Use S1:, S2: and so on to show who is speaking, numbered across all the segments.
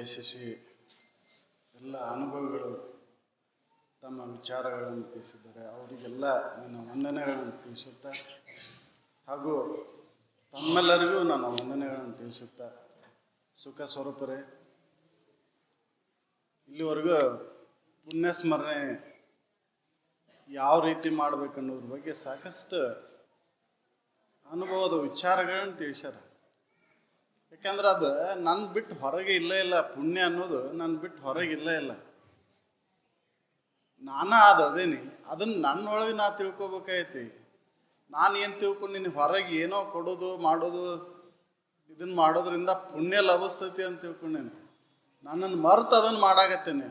S1: ಯಶಸ್ವಿ ಎಲ್ಲ ಅನುಭವಿಗಳು ತಮ್ಮ ವಿಚಾರಗಳನ್ನು ತಿಳಿಸಿದ್ದಾರೆ. ಅವರಿಗೆಲ್ಲ ನನ್ನ ವಂದನೆಗಳನ್ನು ತಿಳಿಸುತ್ತಾ ಹಾಗೂ ತಮ್ಮೆಲ್ಲರಿಗೂ ನನ್ನ ವಂದನೆಗಳನ್ನು ತಿಳಿಸುತ್ತಾ, ಸುಖ ಸ್ವರೂಪರೇ, ಇಲ್ಲಿವರೆಗೂ ಪುಣ್ಯ ಸ್ಮರಣೆ ಯಾವ ರೀತಿ ಮಾಡ್ಬೇಕನ್ನೋದ್ರ ಬಗ್ಗೆ ಸಾಕಷ್ಟು ಅನುಭವದ ವಿಚಾರಗಳನ್ನ ತಿಳಿಸ್ಯಾರ. ಯಾಕಂದ್ರೆ ಅದು ನನ್ನ ಬಿಟ್ಟು ಹೊರಗೆ ಇಲ್ಲೇ ಇಲ್ಲ. ಪುಣ್ಯ ಅನ್ನೋದು ನನ್ನ ಬಿಟ್ಟು ಹೊರಗೆ ಇಲ್ಲೇ ಇಲ್ಲ. ನಾನ ಅದೇನಿ, ಅದನ್ನ ನನ್ನೊಳಗೆ ನಾ ತಿಳ್ಕೊಬೇಕಾಗೈತಿ. ನಾನು ಏನು ತಿಳ್ಕೊಂಡಿನಿ, ಹೊರಗೆ ಏನೋ ಕೊಡೋದು ಮಾಡೋದು ಇದನ್ನ ಮಾಡೋದ್ರಿಂದ ಪುಣ್ಯ ಲಭಿಸ್ತೈತಿ ಅಂತ ತಿಳ್ಕೊಂಡೇನೆ. ನನ್ನನ್ನು ಮರೆತು ಅದನ್ನು ಮಾಡಾಕತ್ತೇನೆ.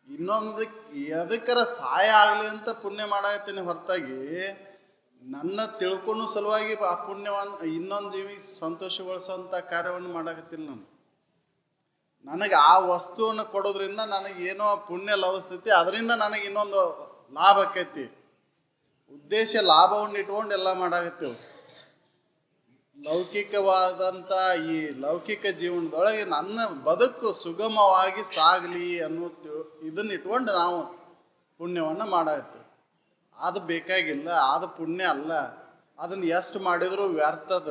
S1: ಇನ್ನೊಂದಕ್ಕೆ ಎದಕ್ಕರ ಸಹಾಯ ಆಗಲಿ ಅಂತ ಪುಣ್ಯ ಮಾಡಾಕತ್ತೇನೆ ಹೊರತಾಗಿ ನನ್ನ ತಿಳ್ಕೊಂಡು ಸಲುವಾಗಿ ಆ ಪುಣ್ಯವನ್ನು ಇನ್ನೊಂದು ಜೀವಿ ಸಂತೋಷಗೊಳಿಸುವಂಥ ಕಾರ್ಯವನ್ನು ಮಾಡಾಕತ್ತಿಲ್ಲ. ನನಗೆ ಆ ವಸ್ತುವನ್ನು ಕೊಡೋದ್ರಿಂದ ನನಗೆ ಏನೋ ಪುಣ್ಯ ಲಭಿಸ್ತೈತಿ, ಅದರಿಂದ ನನಗೆ ಇನ್ನೊಂದು ಲಾಭ ಆಕೈತಿ. ಉದ್ದೇಶ ಲಾಭವನ್ನು ಇಟ್ಕೊಂಡು ಎಲ್ಲ ಮಾಡಾಕತ್ತೇವೆ. ಲೌಕಿಕವಾದಂಥ ಈ ಲೌಕಿಕ ಜೀವನದೊಳಗೆ ನನ್ನ ಬದುಕು ಸುಗಮವಾಗಿ ಸಾಗಲಿ ಅನ್ನೋ ಇದನ್ನ ಇಟ್ಕೊಂಡು ನಾವು ಪುಣ್ಯವನ್ನು ಮಾಡಾಕತ್ತೇವೆ. ಅದು ಬೇಕಾಗಿಲ್ಲ, ಅದು ಪುಣ್ಯ ಅಲ್ಲ. ಅದನ್ನ ಎಷ್ಟು ಮಾಡಿದ್ರು ವ್ಯರ್ಥದ.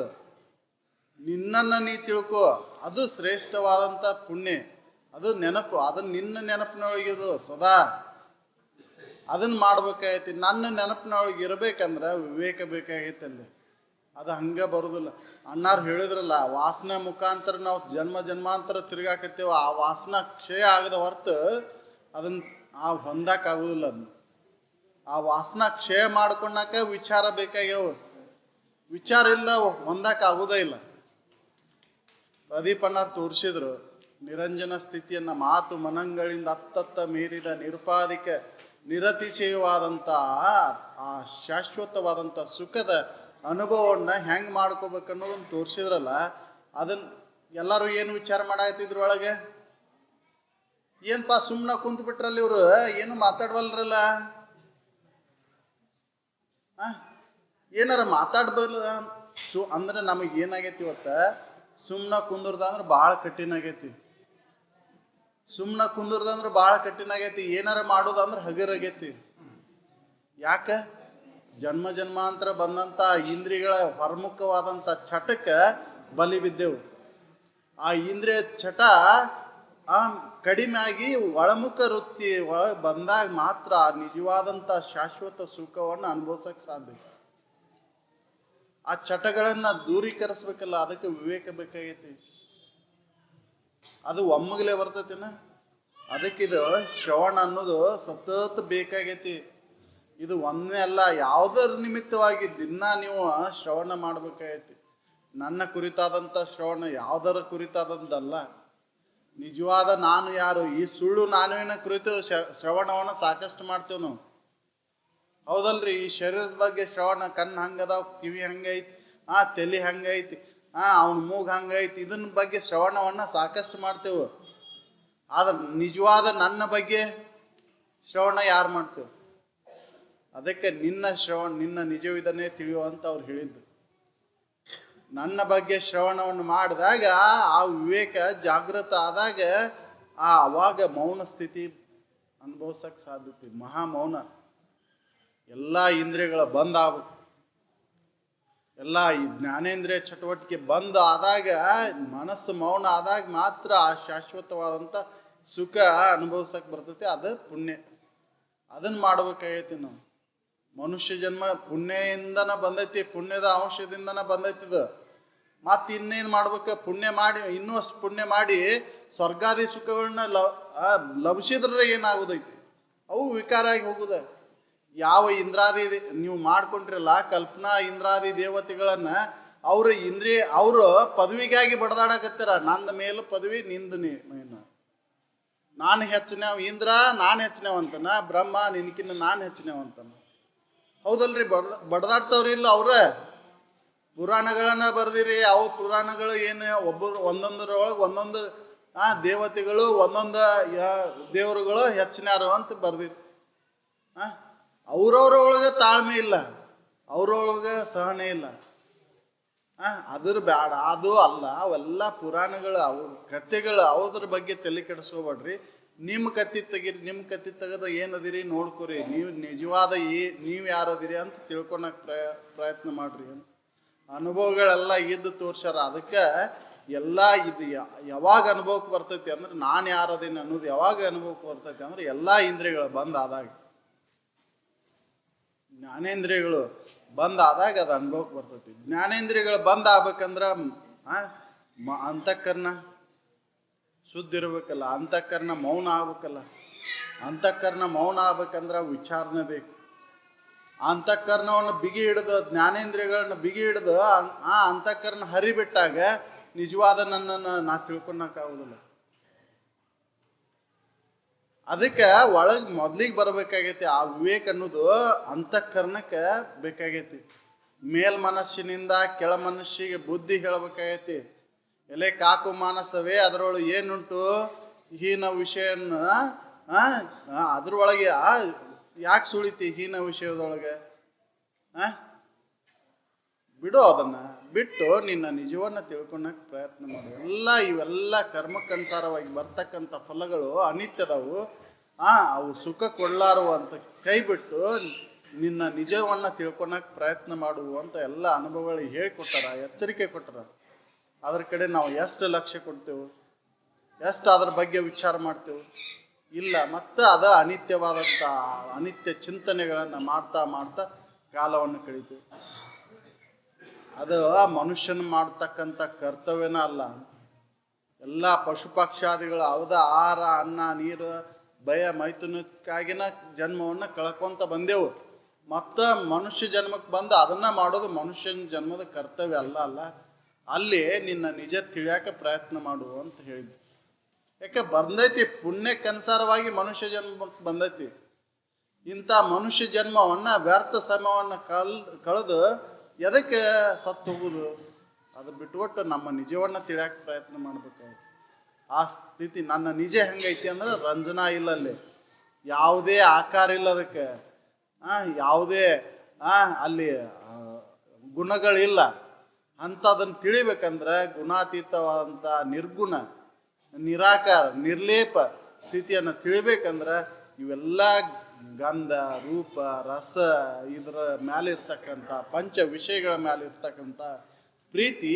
S1: ನಿನ್ನನ್ನು ನೀ ತಿಳ್ಕೊ, ಅದು ಶ್ರೇಷ್ಠವಾದಂಥ ಪುಣ್ಯ. ಅದು ನೆನಪು, ಅದನ್ನ ನಿನ್ನ ನೆನಪಿನೊಳಗಿರು ಸದಾ. ಅದನ್ನ ಮಾಡ್ಬೇಕಾಗೈತಿ. ನನ್ನ ನೆನಪಿನೊಳಗೆ ಇರ್ಬೇಕಂದ್ರೆ ವಿವೇಕ ಬೇಕಾಗೈತಿ. ಅಲ್ಲಿ ಅದು ಹಂಗ ಬರುದಿಲ್ಲ. ಅಣ್ಣಾರು ಹೇಳಿದ್ರಲ್ಲ, ವಾಸನೆ ಮುಖಾಂತರ ನಾವು ಜನ್ಮ ಜನ್ಮಾಂತರ ತಿರ್ಗಾಕತ್ತೇವ. ಆ ವಾಸನ ಕ್ಷಯ ಆಗದ ಹೊರತು ಅದನ್ನ ಹೊಂದಾಕಾಗುದಿಲ್ಲ. ಅದನ್ನ ಆ ವಾಸನ ಕ್ಷಯ ಮಾಡ್ಕೊಂಡಾಕ ವಿಚಾರ ಬೇಕಾಗ್ಯಾವ. ವಿಚಾರ ಇಲ್ಲ ಹೊಂದಾಕ ಆಗುದೇ ಇಲ್ಲ. ಪ್ರದೀಪ್ ಅಣ್ಣಾರು ತೋರಿಸಿದ್ರು ನಿರಂಜನ ಸ್ಥಿತಿಯನ್ನ. ಮಾತು ಮನಂಗಳಿಂದ ಅತ್ತತ್ತ ಮೀರಿದ ನಿರುಪಾಧಿಕ ನಿರತಿಶಯವಾದಂತ ಆ ಶಾಶ್ವತವಾದಂತ ಸುಖದ ಅನುಭವವನ್ನ ಹೆಂಗ್ ಮಾಡ್ಕೋಬೇಕನ್ನೋದನ್ನ ತೋರಿಸಿದ್ರಲ್ಲ. ಅದನ್ನ ಎಲ್ಲರೂ ಏನು ವಿಚಾರ ಮಾಡಾಕತ್ತಿದ್ರು ಒಳಗೆ. ಏನ್ಪಾ ಸುಮ್ನ ಕುಂತ್ ಬಿಟ್ರಲ್ಲಿ ಇವ್ರು, ಏನು ಮಾತಾಡ್ವಲ್ರಲ್ಲ, ಏನಾರ ಮಾತಾಡ್ಬಲ್ಲ ಅಂದ್ರೆ ನಮಗ್ ಏನಾಗೈತಿ ಇವತ್ತ, ಸುಮ್ನ ಕುಂದ್ರದ ಅಂದ್ರೆ ಬಹಳ ಕಠಿಣ ಆಗೈತಿ. ಸುಮ್ನ ಕುಂದ್ರದ ಅಂದ್ರೆ ಬಹಳ ಕಠಿಣ ಆಗೈತಿ. ಏನಾರ ಮಾಡೋದಂದ್ರೆ ಹಗರಾಗೈತಿ. ಯಾಕ? ಜನ್ಮ ಜನ್ಮಾಂತರ ಬಂದಂತ ಇಂದ್ರಿಯಗಳ ಹೊರಮುಖವಾದಂತ ಚಟಕ್ಕ ಬಲಿ ಬಿದ್ದೆವು. ಆ ಇಂದ್ರಿಯ ಚಟ ಕಡಿಮೆ ಆಗಿ ಒಳಮುಖ ವೃತ್ತಿ ಬಂದಾಗ ಮಾತ್ರ ನಿಜವಾದಂತ ಶಾಶ್ವತ ಸುಖವನ್ನು ಅನುಭವಿಸಕ್ ಸಾಧ್ಯ. ಆ ಚಟಗಳನ್ನ ದೂರೀಕರಿಸ್ಬೇಕಲ್ಲ, ಅದಕ್ಕೆ ವಿವೇಕ ಬೇಕಾಗೈತಿ. ಅದು ಒಮ್ಮಗಲೇ ಬರ್ತೈತಿನ. ಅದಕ್ಕಿದು ಶ್ರವಣ ಅನ್ನೋದು ಸತತ ಬೇಕಾಗೈತಿ. ಇದು ಒಂದೇ ಅಲ್ಲ, ಯಾವುದರ ನಿಮಿತ್ತವಾಗಿ ದಿನ ನೀವು ಶ್ರವಣ ಮಾಡ್ಬೇಕಾಗೈತಿ. ನನ್ನ ಕುರಿತಾದಂತ ಶ್ರವಣ ಯಾವುದರ ಕುರಿತಾದಂತಲ್ಲ. ನಿಜವಾದ ನಾನು ಯಾರು, ಈ ಸುಳ್ಳು ನಾನುವಿನ ಕುರಿತು ಶ್ರವಣವನ್ನ ಸಾಕಷ್ಟು ಮಾಡ್ತೇವೆ ನಾವು. ಹೌದಲ್ರಿ? ಈ ಶರೀರದ ಬಗ್ಗೆ ಶ್ರವಣ, ಕಣ್ಣು ಹಂಗದಾವ್, ಕಿವಿ ಹಂಗೈತಿ, ತಲೆ ಹಂಗೈತಿ, ಅವನ ಮೂಗ್ ಹಂಗೈತಿ, ಇದನ್ನ ಬಗ್ಗೆ ಶ್ರವಣವನ್ನ ಸಾಕಷ್ಟು ಮಾಡ್ತೇವೆ. ಆದ್ರೆ ನಿಜವಾದ ನನ್ನ ಬಗ್ಗೆ ಶ್ರವಣ ಯಾರು ಮಾಡ್ತೇವೆ? ಅದಕ್ಕೆ ನಿನ್ನ ನಿಜವಿದನ್ನೇ ತಿಳಿಯುವಂತ ಅವ್ರು ಹೇಳಿದ್ದು. ನನ್ನ ಬಗ್ಗೆ ಶ್ರವಣವನ್ನು ಮಾಡಿದಾಗ ಆ ವಿವೇಕ ಜಾಗೃತ ಆದಾಗ ಅವಾಗ ಮೌನ ಸ್ಥಿತಿ ಅನುಭವಿಸಕ್ ಸಾಧ್ಯತೆ. ಮಹಾ ಮೌನ. ಎಲ್ಲಾ ಇಂದ್ರಿಯಗಳ ಬಂದ್ ಆಗ್ಬೇಕು. ಎಲ್ಲಾ ಈ ಜ್ಞಾನೇಂದ್ರಿಯ ಚಟುವಟಿಕೆ ಬಂದ್ ಆದಾಗ, ಮನಸ್ಸು ಮೌನ ಆದಾಗ ಮಾತ್ರ ಆ ಶಾಶ್ವತವಾದಂತ ಸುಖ ಅನುಭವಿಸಕ್ ಬರ್ತೈತಿ. ಅದು ಪುಣ್ಯ. ಅದನ್ನ ಮಾಡ್ಬೇಕಾಗೈತಿ ನಾವು. ಮನುಷ್ಯ ಜನ್ಮ ಪುಣ್ಯದಿಂದನ ಬಂದೈತಿ, ಪುಣ್ಯದ ಅಂಶದಿಂದನ ಬಂದೈತಿದ. ಮತ್ ಇನ್ನೇನ್ ಮಾಡ್ಬೇಕ? ಪುಣ್ಯ ಮಾಡಿ, ಇನ್ನೂ ಅಷ್ಟು ಪುಣ್ಯ ಮಾಡಿ ಸ್ವರ್ಗಾದಿ ಸುಖಗಳನ್ನ ಲಭಿಸಿದ್ರೆ ಏನಾಗುದೈತಿ? ಅವು ವಿಕಾರ ಆಗಿ ಹೋಗುದ. ಯಾವ ಇಂದ್ರಾದಿ ನೀವು ಮಾಡ್ಕೊಂಡ್ರಲ್ಲ ಕಲ್ಪನಾ ಇಂದ್ರಾದಿ ದೇವತೆಗಳನ್ನ, ಅವ್ರು ಪದವಿಗಾಗಿ ಬಡದಾಡಕತ್ತಾರ. ನಂದ ಮೇಲು ಪದವಿ, ನಿಂದು ನಾನು ಹೆಚ್ಚಿನವ್. ಇಂದ್ರ ನಾನ್ ಹೆಚ್ಚಿನವಂತನ, ಬ್ರಹ್ಮ ನಿನಕಿನ್ನ ನಾನ್ ಹೆಚ್ಚಿನವಂತನ. ಹೌದಲ್ರಿ? ಬಡದಾಡ್ತವ್ರಿ ಇಲ್ಲ ಅವ್ರ. ಪುರಾಣಗಳನ್ನ ಬರ್ದಿರಿ. ಅವು ಪುರಾಣಗಳು ಏನು, ಒಂದೊಂದರೊಳಗೆ ಒಂದೊಂದು ದೇವತೆಗಳು, ಒಂದೊಂದು ದೇವರುಗಳು ಹೆಚ್ಚಿನಾರು ಅಂತ ಬರ್ದಿರಿ. ಅವ್ರವ್ರೊಳಗೆ ತಾಳ್ಮೆ ಇಲ್ಲ, ಅವ್ರೊಳಗೆ ಸಹನೆ ಇಲ್ಲ. ಅದ್ರ ಬ್ಯಾಡ, ಅದು ಅಲ್ಲ. ಅವೆಲ್ಲ ಪುರಾಣಗಳು, ಅವು ಕಥೆಗಳು, ಅವ್ರ ಬಗ್ಗೆ ತಲೆ ಕೆಡಿಸ್ಕೋಬೇಡ್ರಿ. ನಿಮ್ಮ ಕತ್ತಿ ತೆಗೀರಿ. ನಿಮ್ಮ ಕತ್ತಿ ತೆಗೆದ ಏನದಿರಿ ನೋಡ್ಕೊರಿ. ನೀವು ನಿಜವಾದ ನೀವ್ ಯಾರದಿರಿ ಅಂತ ತಿಳ್ಕೊಳಕ್ ಪ್ರಯತ್ನ ಮಾಡ್ರಿ ಅಂತ ಅನುಭವಗಳೆಲ್ಲ ಇದ್ದು ತೋರ್ಸ್ಯಾರ. ಅದಕ್ಕೆ ಎಲ್ಲಾ ಇದು ಯಾವಾಗ ಅನುಭವಕ್ಕೆ ಬರ್ತೈತಿ ಅಂದ್ರೆ, ನಾನು ಯಾರದೀನಿ ಅನ್ನೋದು ಯಾವಾಗ ಅನುಭವಕ್ಕೆ ಬರ್ತೈತಿ ಅಂದ್ರೆ, ಎಲ್ಲಾ ಇಂದ್ರಿಯಗಳು ಬಂದ್ ಆದಾಗ, ಜ್ಞಾನೇಂದ್ರಿಯಗಳು ಬಂದ್ ಆದಾಗ ಅದು ಅನುಭವಕ್ಕೆ ಬರ್ತೈತಿ. ಜ್ಞಾನೇಂದ್ರಿಯಗಳು ಬಂದ್ ಆಗ್ಬೇಕಂದ್ರ ಅಂತಃಕರಣ ಶುದ್ಧ ಇರ್ಬೇಕಲ್ಲ, ಅಂತಃಕರಣ ಮೌನ ಆಗ್ಬೇಕಲ್ಲ. ಅಂತಃಕರಣ ಮೌನ ಆಗ್ಬೇಕಂದ್ರ ವಿಚಾರಣೆ ಬೇಕು. ಅಂತಃಕರಣವನ್ನು ಬಿಗಿ ಹಿಡಿದು, ಜ್ಞಾನೇಂದ್ರಿಯಗಳನ್ನ ಬಿಗಿ ಹಿಡಿದು ಆ ಅಂತಃಕರಣ ಹರಿಬಿಟ್ಟಾಗ ನಿಜವಾದ ನನ್ನನ್ನು ನಾ ತಿಳ್ಕೊಳಕ್ಕಾಗುದಿಲ್ಲ. ಅದಕ್ಕೆ ಒಳಗ್ ಮೊದ್ಲಿಗೆ ಬರ್ಬೇಕಾಗೈತಿ ಆ ವಿವೇಕ ಅನ್ನೋದು. ಅಂತಃಕರಣಕ್ಕೆ ಬೇಕಾಗೈತಿ. ಮೇಲ್ ಮನಸ್ಸಿನಿಂದ ಕೆಳ ಮನಸ್ಸಿಗೆ ಬುದ್ಧಿ ಹೇಳ್ಬೇಕಾಗೈತಿ. ಎಲೆ ಕಾಕು ಮಾನಸವೇ, ಅದರೊಳಗೆ ಏನುಂಟು ಹೀನ ವಿಷಯನ್ನ ಅದ್ರೊಳಗೆ ಯಾಕೆ ಸುಳಿತಿ ಹೀನ ವಿಷಯದೊಳಗೆ? ಬಿಡು, ಅದನ್ನ ಬಿಟ್ಟು ನಿನ್ನ ನಿಜವನ್ನ ತಿಳ್ಕೊಳಕ್ ಪ್ರಯತ್ನ ಮಾಡು. ಇವೆಲ್ಲ ಕರ್ಮಕ್ಕನುಸಾರವಾಗಿ ಬರ್ತಕ್ಕಂಥ ಫಲಗಳು ಅನಿತ್ಯದವು. ಅವು ಸುಖ ಕೊಡ್ಲಾರವು ಅಂತ ಕೈ ಬಿಟ್ಟು ನಿನ್ನ ನಿಜವನ್ನ ತಿಳ್ಕೊಳಕ್ ಪ್ರಯತ್ನ ಮಾಡುವಂತ ಎಲ್ಲ ಅನುಭವಗಳಿಗೆ ಹೇಳಿಕೊಟ್ಟಾರ, ಎಚ್ಚರಿಕೆ ಕೊಟ್ಟಾರ. ಅದ್ರ ಕಡೆ ನಾವು ಎಷ್ಟು ಲಕ್ಷ್ಯ ಕೊಡ್ತೇವೆ, ಎಷ್ಟು ಅದ್ರ ಬಗ್ಗೆ ವಿಚಾರ ಮಾಡ್ತೇವೆ? ಇಲ್ಲ. ಮತ್ತೆ ಅದ ಅನಿತ್ಯವಾದಂತ ಅನಿತ್ಯ ಚಿಂತನೆಗಳನ್ನ ಮಾಡ್ತಾ ಮಾಡ್ತಾ ಕಾಲವನ್ನು ಕಳೀತೇವೆ. ಅದು ಮನುಷ್ಯನ ಮಾಡ್ತಕ್ಕಂಥ ಕರ್ತವ್ಯನ ಅಲ್ಲ. ಎಲ್ಲ ಪಶು ಪಕ್ಷಾದಿಗಳು ಅವದ ಆಹಾರ, ಅನ್ನ, ನೀರು, ಭಯ, ಮೈಥುನಕ್ಕಾಗಿನ ಜನ್ಮವನ್ನ ಕಳ್ಕೊಂತ ಬಂದೆವು. ಮತ್ತ ಮನುಷ್ಯ ಜನ್ಮಕ್ಕೆ ಬಂದು ಅದನ್ನ ಮಾಡೋದು ಮನುಷ್ಯನ ಜನ್ಮದ ಕರ್ತವ್ಯ ಅಲ್ಲ. ಅಲ್ಲಿ ನಿನ್ನ ನಿಜ ತಿಳಿಯಾಕ ಪ್ರಯತ್ನ ಮಾಡು ಅಂತ ಹೇಳಿದ್ವಿ. ಯಾಕೆ ಬಂದೈತಿ, ಪುಣ್ಯಕ್ಕನುಸಾರವಾಗಿ ಮನುಷ್ಯ ಜನ್ಮಕ್ಕೆ ಬಂದೈತಿ. ಇಂಥ ಮನುಷ್ಯ ಜನ್ಮವನ್ನ ವ್ಯರ್ಥ ಸಮಯವನ್ನ ಕಳೆದು ಎದಕ್ಕೆ ಸತ್ತು ಹೋಗುದು? ಅದು ಬಿಟ್ಬಿಟ್ಟು ನಮ್ಮ ನಿಜವನ್ನ ತಿಳಿಯಾಕ ಪ್ರಯತ್ನ ಮಾಡ್ಬೇಕಾಯ್ತು. ಆ ಸ್ಥಿತಿ ನನ್ನ ನಿಜ ಹೆಂಗೈತಿ ಅಂದ್ರೆ, ರಂಜನಾ ಇಲ್ಲ ಅಲ್ಲಿ, ಯಾವುದೇ ಆಕಾರ ಇಲ್ಲ ಅದಕ್ಕೆ, ಯಾವುದೇ ಅಲ್ಲಿ ಗುಣಗಳಿಲ್ಲ. ಅಂತದನ್ನ ತಿಳಿಬೇಕಂದ್ರೆ ಗುಣಾತೀತವಾದಂತ ನಿರ್ಗುಣ, ನಿರಾಕಾರ, ನಿರ್ಲೇಪ ಸ್ಥಿತಿಯನ್ನ ತಿಳಿಬೇಕಂದ್ರ ಇವೆಲ್ಲ ಗಂಧ, ರೂಪ, ರಸ, ಇದರ ಮೇಲೆ ಇರ್ತಕ್ಕಂಥ ಪಂಚ ವಿಷಯಗಳ ಮೇಲೆ ಇರ್ತಕ್ಕಂಥ ಪ್ರೀತಿ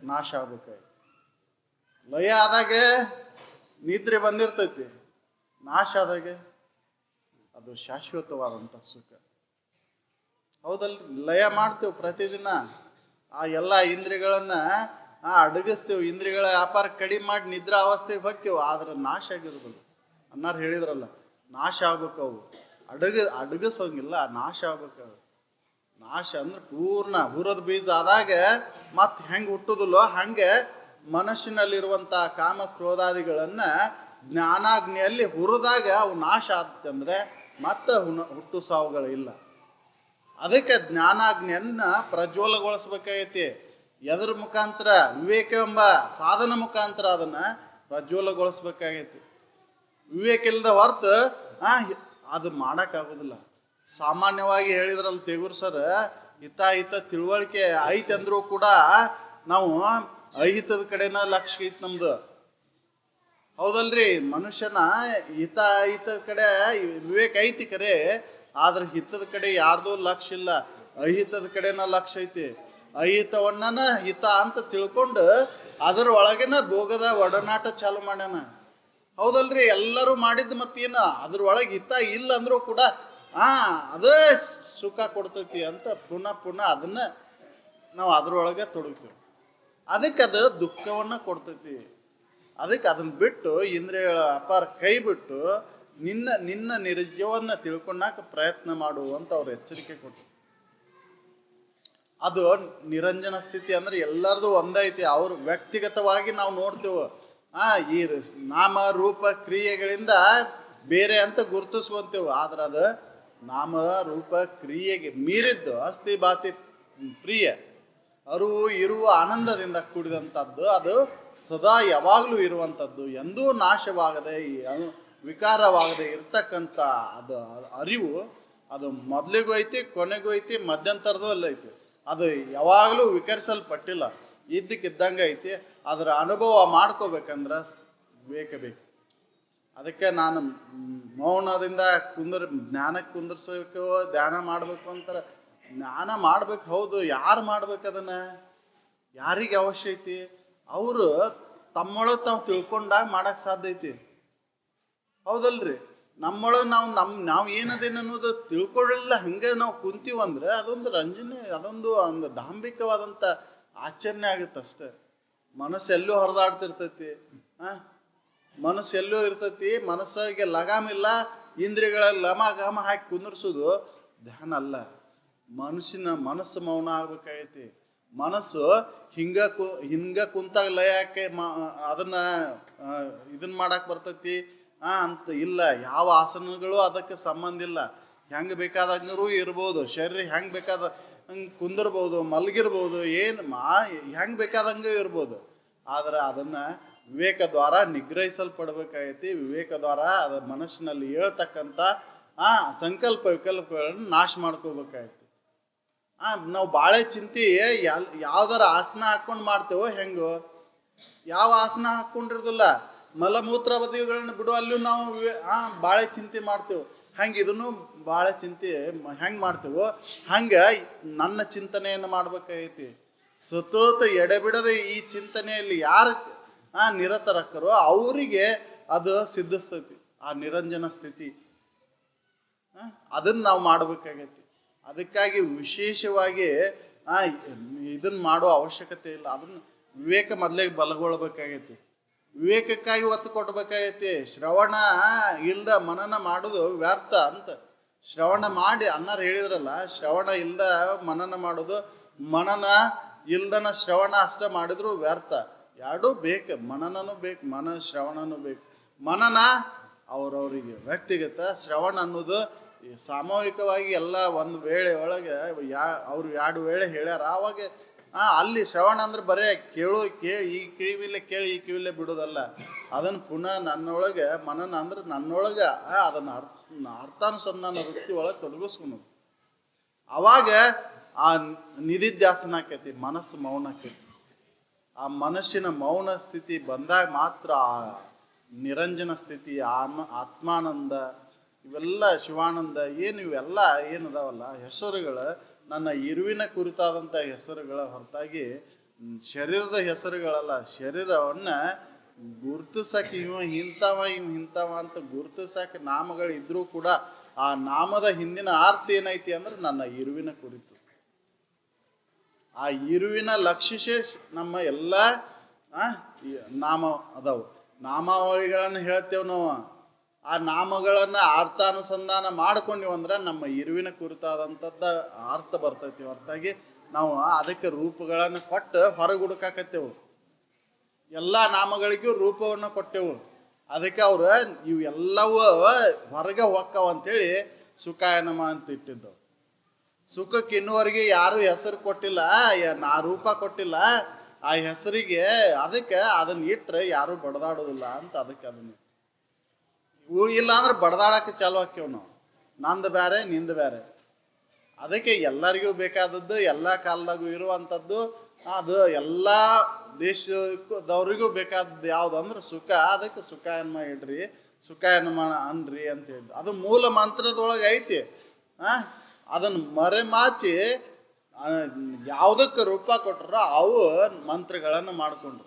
S1: ನಾಶ ಆಗ್ಬೇಕಾಯ್ತು. ಲಯ ಆದಾಗ ನಿದ್ರೆ ಬಂದಿರ್ತೈತಿ, ನಾಶ ಆದಾಗ ಅದು ಶಾಶ್ವತವಾದಂತ ಸುಖ. ಹೌದಲ್ರಿ? ಲಯ ಮಾಡ್ತೇವೆ ಪ್ರತಿದಿನ. ಆ ಎಲ್ಲ ಇಂದ್ರಿಯಗಳನ್ನ ಅಡಗಿಸ್ತೇವೆ. ಇಂದ್ರಿಯಗಳ ವ್ಯಾಪಾರ ಕಡಿಮೆ ಮಾಡಿ ನಿದ್ರಾ ಅವಸ್ಥೆಗೆ ಹೊಕ್ಕೇವು. ಆದ್ರೆ ನಾಶ ಆಗಿರೋದಿಲ್ಲ. ಅನ್ನಾರು ಹೇಳಿದ್ರಲ್ಲ, ನಾಶ ಆಗ್ಬೇಕು. ಅವು ಅಡಗಿಸೋಂಗಿಲ್ಲ, ನಾಶ ಆಗ್ಬೇಕು. ನಾಶ ಅಂದ್ರೆ ಪೂರ್ಣ ಹುರದ ಬೀಜ ಆದಾಗ ಮತ್ ಹೆಂಗ್ ಹುಟ್ಟುದಿಲ್ಲೋ ಹಂಗೆ ಮನಸ್ಸಿನಲ್ಲಿರುವಂತಹ ಕಾಮ ಕ್ರೋಧಾದಿಗಳನ್ನ ಜ್ಞಾನಾಗ್ನಿಯಲ್ಲಿ ಹುರಿದಾಗ ಅವು ನಾಶ ಆತಂದ್ರೆ ಮತ್ತೆ ಹುಟ್ಟು ಸಾವುಗಳಿಲ್ಲ. ಅದಕ್ಕೆ ಜ್ಞಾನಾಗ್ನಿಯನ್ನ ಪ್ರಜ್ವಲಗೊಳಿಸ್ಬೇಕಾಗೈತಿ. ಎದ್ರ ಮುಖಾಂತರ? ವಿವೇಕ ಎಂಬ ಸಾಧನ ಮುಖಾಂತರ ಅದನ್ನ ಪ್ರಜ್ವಲಗೊಳಿಸ್ಬೇಕಾಗೈತಿ. ವಿವೇಕ ಇಲ್ಲದ ಹೊರ್ತು ಅದು ಮಾಡಕ್ ಆಗುದಿಲ್ಲ. ಸಾಮಾನ್ಯವಾಗಿ ಹೇಳಿದ್ರಲ್ಲಿ ತೇಗೂರ್ ಸರ್, ಹಿತ ತಿಳುವಳಿಕೆ ಐತಿ ಅಂದ್ರೂ ಕೂಡ ನಾವು ಅಹಿತದ ಕಡೆನ ಲಕ್ಷ್ಯ ಐತಿ ನಮ್ದು. ಹೌದಲ್ರಿ? ಮನುಷ್ಯನ ಹಿತದ ಕಡೆ ವಿವೇಕ ಐತಿ ಕರೆ, ಆದ್ರೆ ಹಿತದ ಕಡೆ ಯಾರ್ದು ಲಕ್ಷ್ಯ ಇಲ್ಲ. ಅಹಿತದ ಕಡೆನ ಲಕ್ಷ್ಯ ಐತಿ. ಅಹಿತವನ್ನ ಹಿತ ಅಂತ ತಿಳ್ಕೊಂಡು ಅದರ ಒಳಗಿನ ಭೋಗದ ಒಡನಾಟ ಚಾಲು ಮಾಡ್ಯಾನ. ಹೌದಲ್ರಿ? ಎಲ್ಲರೂ ಮಾಡಿದ್ದು ಮತ್ತೇನ ಅದ್ರೊಳಗೆ ಹಿತ ಇಲ್ಲ ಅಂದ್ರೂ ಕೂಡ ಅದೇ ಸುಖ ಕೊಡ್ತೈತಿ ಅಂತ ಪುನಃ ಅದನ್ನ ನಾವು ಅದ್ರೊಳಗೆ ತೊಡಗ್ತೀವಿ. ಅದಕ್ಕೆ ಅದು ದುಃಖವನ್ನ ಕೊಡ್ತೈತಿ. ಅದಕ್ಕೆ ಅದನ್ನ ಬಿಟ್ಟು ಇಂದ್ರಿಯಗಳ ವ್ಯಾಪಾರ ಕೈ ಬಿಟ್ಟು ನಿನ್ನ ನಿಜವನ್ನ ತಿಳ್ಕೊಳಕ ಪ್ರಯತ್ನ ಮಾಡುವಂತ ಅವ್ರು ಎಚ್ಚರಿಕೆ ಕೊಟ್ಟರು. ಅದು ನಿರಂಜನ ಸ್ಥಿತಿ ಅಂದ್ರೆ ಎಲ್ಲರದು ಒಂದೈತಿ. ಅವ್ರು ವ್ಯಕ್ತಿಗತವಾಗಿ ನಾವು ನೋಡ್ತೇವೆ. ಈ ನಾಮ ರೂಪ ಕ್ರಿಯೆಗಳಿಂದ ಬೇರೆ ಅಂತ ಗುರುತಿಸುವಂತೇವೆ. ಆದ್ರೆ ಅದು ನಾಮ ರೂಪ ಕ್ರಿಯೆಗೆ ಮೀರಿದ್ದು ಅಸ್ಥಿ ಬಾತಿ ಪ್ರಿಯ ಅರಿವು ಇರುವ ಆನಂದದಿಂದ ಕೂಡಿದಂಥದ್ದು. ಅದು ಸದಾ ಯಾವಾಗ್ಲೂ ಇರುವಂಥದ್ದು, ಎಂದೂ ನಾಶವಾಗದೆ ವಿಕಾರವಾಗದೆ ಇರ್ತಕ್ಕಂಥ ಅದು ಅರಿವು. ಅದು ಮೊದ್ಲಿಗೂ ಐತಿ, ಕೊನೆಗೂ ಐತಿ, ಮಧ್ಯಂತರದೂ ಅಲ್ಲ ಐತಿ. ಅದು ಯಾವಾಗಲೂ ವಿಕರಿಸಲ್ಪಟ್ಟಿಲ್ಲ, ಇದ್ದಕ್ಕಿದ್ದಂಗೆ ಐತಿ. ಅದರ ಅನುಭವ ಮಾಡ್ಕೋಬೇಕಂದ್ರ ವಿವೇಕ ಬೇಕು. ಅದಕ್ಕೆ ನಾನು ಮೌನದಿಂದ ಜ್ಞಾನಕ್ಕೆ ಕುಂದರ್ಸ್ಬೇಕು, ಧ್ಯಾನ ಮಾಡ್ಬೇಕು ಅಂತಾರೆ. ಜ್ಞಾನ ಮಾಡ್ಬೇಕು, ಹೌದು. ಯಾರು ಮಾಡ್ಬೇಕು ಅದನ್ನ? ಯಾರಿಗೆ ಅವಶ್ಯ ಐತಿ? ಅವರು ತಮ್ಮೊಳಗೆ ತಾವು ತಿಳ್ಕೊಂಡಾಗ ಮಾಡಕ್ ಸಾಧ್ಯ ಐತಿ, ಹೌದಲ್ರಿ? ನಮ್ಮೊಳಗೆ ನಾವು ಏನದೇನು ಅನ್ನೋದು ತಿಳ್ಕೊಳ್ಳಿಲ್ಲ, ಹಂಗೆ ನಾವು ಕುಂತೀವಂದ್ರೆ ಅದೊಂದು ರಂಜನೆ, ಒಂದು ಡಾಂಬಿಕವಾದಂತ ಆಚರಣೆ ಆಗುತ್ತಷ್ಟೆ. ಮನಸ್ಸೆಲ್ಲೂ ಹರಿದಾಡ್ತಿರ್ತೈತಿ, ಮನಸ್ಸೆಲ್ಲೂ ಇರ್ತೈತಿ. ಮನಸ್ಸಿಗೆ ಲಗಾಮಿಲ್ಲ, ಇಂದ್ರಿಯಗಳ ಲಮ ಹಾಕಿ ಕುಂದರ್ಸೋದು ಧ್ಯಾನ ಅಲ್ಲ. ಮನಸ್ಸು ಮೌನ ಆಗ್ಬೇಕಾಗೈತಿ. ಮನಸ್ಸು ಹಿಂಗ ಕುಂತಾಗ ಲಯಕ್ಕೆ ಅದನ್ನ ಇದನ್ ಮಾಡಕ್ ಬರ್ತೈತಿ ಅಂತ ಇಲ್ಲ. ಯಾವ ಆಸನಗಳು ಅದಕ್ಕೆ ಸಂಬಂಧ ಇಲ್ಲ. ಹೆಂಗ್ ಬೇಕಾದಂಗೂ ಇರ್ಬೋದು, ಶರೀರ ಹೆಂಗ್ ಬೇಕಾದ ಕುಂದಿರ್ಬೋದು, ಮಲಗಿರ್ಬೋದು, ಹೆಂಗ್ ಬೇಕಾದಂಗ ಇರ್ಬೋದು. ಆದ್ರೆ ಅದನ್ನ ವಿವೇಕ ದ್ವಾರ ನಿಗ್ರಹಿಸಲ್ಪಡ್ಬೇಕಾಗೈತಿ. ವಿವೇಕ ದ್ವಾರ ಅದ ಮನಸ್ಸಿನಲ್ಲಿ ಹೇಳ್ತಕ್ಕಂಥ ಸಂಕಲ್ಪ ವಿಕಲ್ಪಗಳನ್ನು ನಾಶ ಮಾಡ್ಕೋಬೇಕಾಗೈತಿ. ನಾವು ಬಾಳೆ ಚಿಂತಿ ಯಾವ್ದಾರ ಆಸನ ಹಾಕೊಂಡ್ ಮಾಡ್ತೇವೋ ಹೆಂಗೋ, ಯಾವ ಆಸನ ಹಾಕೊಂಡಿರೋದಿಲ್ಲ, ಮಲಮೂತ್ರ ಬದಿಗಳನ್ನ ಬಿಡುವಲ್ಲೂ ನಾವು ಬಾಳೆ ಚಿಂತೆ ಮಾಡ್ತೇವೆ. ಹಂಗ ಇದನ್ನು ಬಾಳೆ ಚಿಂತೆ ಹೆಂಗ್ ಮಾಡ್ತೇವೋ ಹಂಗ ನನ್ನ ಚಿಂತನೆಯನ್ನು ಮಾಡ್ಬೇಕಾಗೈತಿ. ಸತತ ಎಡೆಬಿಡದೆ ಈ ಚಿಂತನೆಯಲ್ಲಿ ಯಾರು ನಿರತರಕ್ಕರೋ ಅವರಿಗೆ ಅದು ಸಿದ್ಧಿಸ್ತೈತಿ, ಆ ನಿರಂಜನ ಸ್ಥಿತಿ. ಅದನ್ನ ನಾವು ಮಾಡ್ಬೇಕಾಗೈತಿ. ಅದಕ್ಕಾಗಿ ವಿಶೇಷವಾಗಿ ಇದನ್ನ ಮಾಡೋ ಅವಶ್ಯಕತೆ ಇಲ್ಲ. ಅದನ್ನ ವಿವೇಕ ಮೊದ್ಲಿಗೆ ಬಲಗೊಳ್ಬೇಕಾಗೈತಿ. ವಿವೇಕಕ್ಕಾಗಿ ಒತ್ತು ಕೊಡ್ಬೇಕಾಗೈತಿ. ಶ್ರವಣ ಇಲ್ದ ಮನನ ಮಾಡೋದು ವ್ಯರ್ಥ ಅಂತ. ಶ್ರವಣ ಮಾಡಿ ಅನ್ನಾರು ಹೇಳಿದ್ರಲ್ಲ, ಶ್ರವಣ ಇಲ್ದ ಮನನ ಮಾಡೋದು, ಮನನ ಇಲ್ದನ ಶ್ರವಣ ಅಷ್ಟ ಮಾಡಿದ್ರು ವ್ಯರ್ಥ. ಎರಡೂ ಬೇಕು, ಮನನೂ ಬೇಕು, ಶ್ರವಣನೂ ಬೇಕು. ಮನನ ಅವ್ರವ್ರಿಗೆ ವ್ಯಕ್ತಿಗತ, ಶ್ರವಣ ಅನ್ನೋದು ಸಾಮೂಹಿಕವಾಗಿ ಎಲ್ಲ ಒಂದು ವೇಳೆ ಒಳಗೆ ಅವ್ರು 2 ವೇಳೆ ಹೇಳ್ಯಾರ. ಅವಾಗ ಅಲ್ಲಿ ಶ್ರವಣ ಅಂದ್ರೆ ಬರೇ ಈ ಕಿವಿಲೆ ಕೇಳಿ ಈ ಕಿವಿಲೆ ಬಿಡೋದಲ್ಲ. ಅದನ್ನ ಪುನಃ ನನ್ನೊಳಗೆ ಮನನ ಅಂದ್ರೆ ನನ್ನೊಳಗ ಅದನ್ನ ಅರ್ಥಾನುಸಂಧಾನ ವೃತ್ತಿ ಒಳಗೆ ತೊಡಗಿಸ್ಕೊಳೋದು. ಅವಾಗ ಆ ನಿಧಿಧ್ಯಾಸನ ಆಕೈತಿ, ಮನಸ್ಸು ಮೌನ ಆಕೈತಿ. ಆ ಮನಸ್ಸಿನ ಮೌನ ಸ್ಥಿತಿ ಬಂದಾಗ ಮಾತ್ರ ಆ ನಿರಂಜನ ಸ್ಥಿತಿ, ಆತ್ಮಾನಂದ, ಇವೆಲ್ಲ ಶಿವಾನಂದ ಇವೆಲ್ಲ ಏನದಾವಲ್ಲ ಹೆಸರುಗಳು, ನನ್ನ ಇರುವಿನ ಕುರಿತಾದಂತ ಹೆಸರುಗಳ ಹೊರತಾಗಿ ಶರೀರದ ಹೆಸರುಗಳಲ್ಲ. ಶರೀರವನ್ನ ಗುರುತಿಸಕ್ಕೆ ಇವ ಇಂಥವ ಅಂತ ಗುರುತಿಸಕ್ಕೆ ನಾಮಗಳು ಇದ್ರೂ ಕೂಡ ಆ ನಾಮದ ಹಿಂದಿನ ಅರ್ಥ ಏನೈತಿ ಅಂದ್ರೆ ನನ್ನ ಇರುವಿನ ಕುರಿತು. ಆ ಇರುವಿನ ಲಕ್ಷಿಸೇ ನಮ್ಮ ಎಲ್ಲ ನಾಮ ಅದಾವು. ನಾಮಾವಳಿಗಳನ್ನ ಹೇಳ್ತೇವ್ ನಾವು. ಆ ನಾಮಗಳನ್ನ ಅರ್ಥಾನುಸಂಧಾನ ಮಾಡ್ಕೊಂಡಿವಂದ್ರ ನಮ್ಮ ಇರುವಿನ ಕುರಿತಾದಂಥದ್ದ ಅರ್ಥ ಬರ್ತೈತಿ. ಹೊರತಾಗಿ ನಾವು ಅದಕ್ಕೆ ರೂಪಗಳನ್ನ ಕೊಟ್ಟು ಹೊರಗೆ ಹುಡುಕಾಕತ್ತೇವು. ಎಲ್ಲಾ ನಾಮಗಳಿಗೂ ರೂಪವನ್ನ ಕೊಟ್ಟೆವು. ಅದಕ್ಕೆ ಅವ್ರ ಇವೆಲ್ಲವೂ ಹೊರಗೆ ಹೊಕ್ಕವ ಅಂತೇಳಿ ಸುಖಾಯನಮ ಅಂತ ಇಟ್ಟಿದ್ದವು. ಸುಖಕ್ಕೆ ಇನ್ನುವರೆಗೆ ಯಾರು ಹೆಸರು ಕೊಟ್ಟಿಲ್ಲ, ರೂಪ ಕೊಟ್ಟಿಲ್ಲ ಆ ಹೆಸರಿಗೆ. ಅದಕ್ಕೆ ಅದನ್ನ ಇಟ್ರೆ ಯಾರು ಬಡದಾಡೋದಿಲ್ಲ ಅಂತ ಅದಕ್ಕೆ ಅದನ್ನ ಇಲ್ಲ ಅಂದ್ರೆ ಬಡದಾಡಕ್ಕೆ ಚಾಲು ಹಾಕ್ಯವ್ ನಾವು. ನಂದು ಬೇರೆ ನಿಂದು ಬೇರೆ. ಅದಕ್ಕೆ ಎಲ್ಲರಿಗೂ ಬೇಕಾದದ್ದು, ಎಲ್ಲಾ ಕಾಲದಾಗೂ ಇರುವಂತದ್ದು, ಅದು ಎಲ್ಲಾ ದೇಶದವ್ರಿಗೂ ಬೇಕಾದದ್ದು ಯಾವ್ದು ಅಂದ್ರೆ ಸುಖ. ಅದಕ್ಕೆ ಸುಖ ಎನ್ಮ ಇಡ್ರಿ, ಸುಖ ಎನ್ಮ ಅನ್ರಿ ಅಂತ ಹೇಳಿದ್ದು. ಅದು ಮೂಲ ಮಂತ್ರದೊಳಗೆ ಐತಿ. ಅದನ್ನ ಮರೆಮಾಚಿ ಯಾವ್ದಕ್ಕೆ ರೂಪ ಕೊಟ್ರ ಅವು ಮಂತ್ರಗಳನ್ನ ಮಾಡ್ಕೊಂಡ್ರು.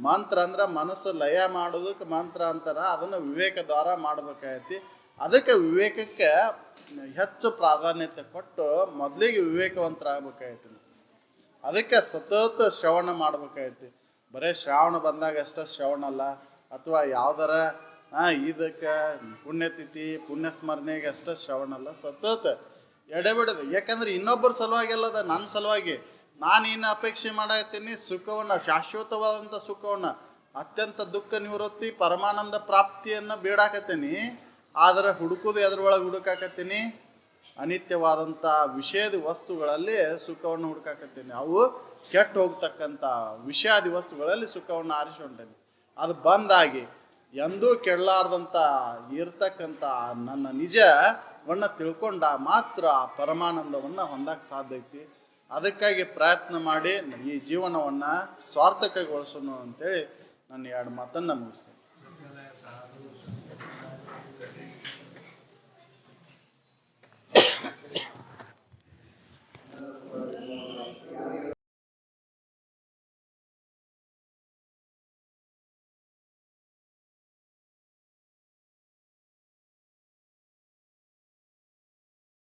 S1: ಮಂತ್ರ ಅಂದ್ರ ಮನಸ್ಸು ಲಯ ಮಾಡೋದಕ್ಕೆ ಮಂತ್ರ ಅಂತಾರ. ಅದನ್ನ ವಿವೇಕ ದ್ವಾರ ಮಾಡ್ಬೇಕಾಗೈತಿ. ಅದಕ್ಕೆ ವಿವೇಕಕ್ಕೆ ಹೆಚ್ಚು ಪ್ರಾಧಾನ್ಯತೆ ಕೊಟ್ಟು ಮೊದ್ಲಿಗೆ ವಿವೇಕವಂತರ ಆಗ್ಬೇಕಾಗೈತಿ. ಅದಕ್ಕೆ ಸತತ ಶ್ರವಣ ಮಾಡ್ಬೇಕಾಗೈತಿ. ಬರೇ ಶ್ರಾವಣ ಬಂದಾಗ ಅಷ್ಟ ಶ್ರವಣ ಅಲ್ಲ, ಅಥವಾ ಯಾವ್ದಾರ ಇದಕ್ಕೆ ಪುಣ್ಯತಿಥಿ ಪುಣ್ಯ ಸ್ಮರಣೆಗೆ ಅಷ್ಟ ಶ್ರವಣ ಅಲ್ಲ, ಸತತ ಎಡೆಬಿಡದು. ಯಾಕಂದ್ರೆ ಇನ್ನೊಬ್ಬರ ಸಲುವಾಗಿ ಅಲ್ಲದ, ನನ್ನ ಸಲುವಾಗಿ. ನಾನು ಏನು ಅಪೇಕ್ಷೆ ಮಾಡತ್ತೀನಿ? ಸುಖವನ್ನ, ಶಾಶ್ವತವಾದಂತ ಸುಖವನ್ನ, ಅತ್ಯಂತ ದುಃಖ ನಿವೃತ್ತಿ ಪರಮಾನಂದ ಪ್ರಾಪ್ತಿಯನ್ನ ಬೇಡಾಕತ್ತೀನಿ. ಆದ್ರೆ ಹುಡುಕುದು ಎದ್ರೊಳಗೆ ಹುಡುಕಾಕತ್ತೀನಿ? ಅನಿತ್ಯವಾದಂತ ವಿಷಯದ ವಸ್ತುಗಳಲ್ಲಿ ಸುಖವನ್ನು ಹುಡುಕಾಕತ್ತೀನಿ. ಅವು ಕೆಟ್ಟು ಹೋಗ್ತಕ್ಕಂತ ವಿಷಯಾದಿ ವಸ್ತುಗಳಲ್ಲಿ ಸುಖವನ್ನು ಆರಿಸ್ಕೊಂಡೇನೆ. ಅದು ಬಂದಾಗಿ ಎಂದೂ ಕೆಡಲಾರ್ದಂತ ಇರ್ತಕ್ಕಂಥ ನನ್ನ ನಿಜವನ್ನ ತಿಳ್ಕೊಂಡ ಮಾತ್ರ ಪರಮಾನಂದವನ್ನ ಹೊಂದಕ್ ಸಾಧ್ಯ ಐತಿ. ಅದಕ್ಕಾಗಿ ಪ್ರಯತ್ನ ಮಾಡಿ ಈ ಜೀವನವನ್ನ ಸಾರ್ಥಕಗೊಳಿಸೋಣ ಅಂತೇಳಿ ನಾನು 2 ಮಾತನ್ನ ಮುಗಿಸ್ತೇನೆ.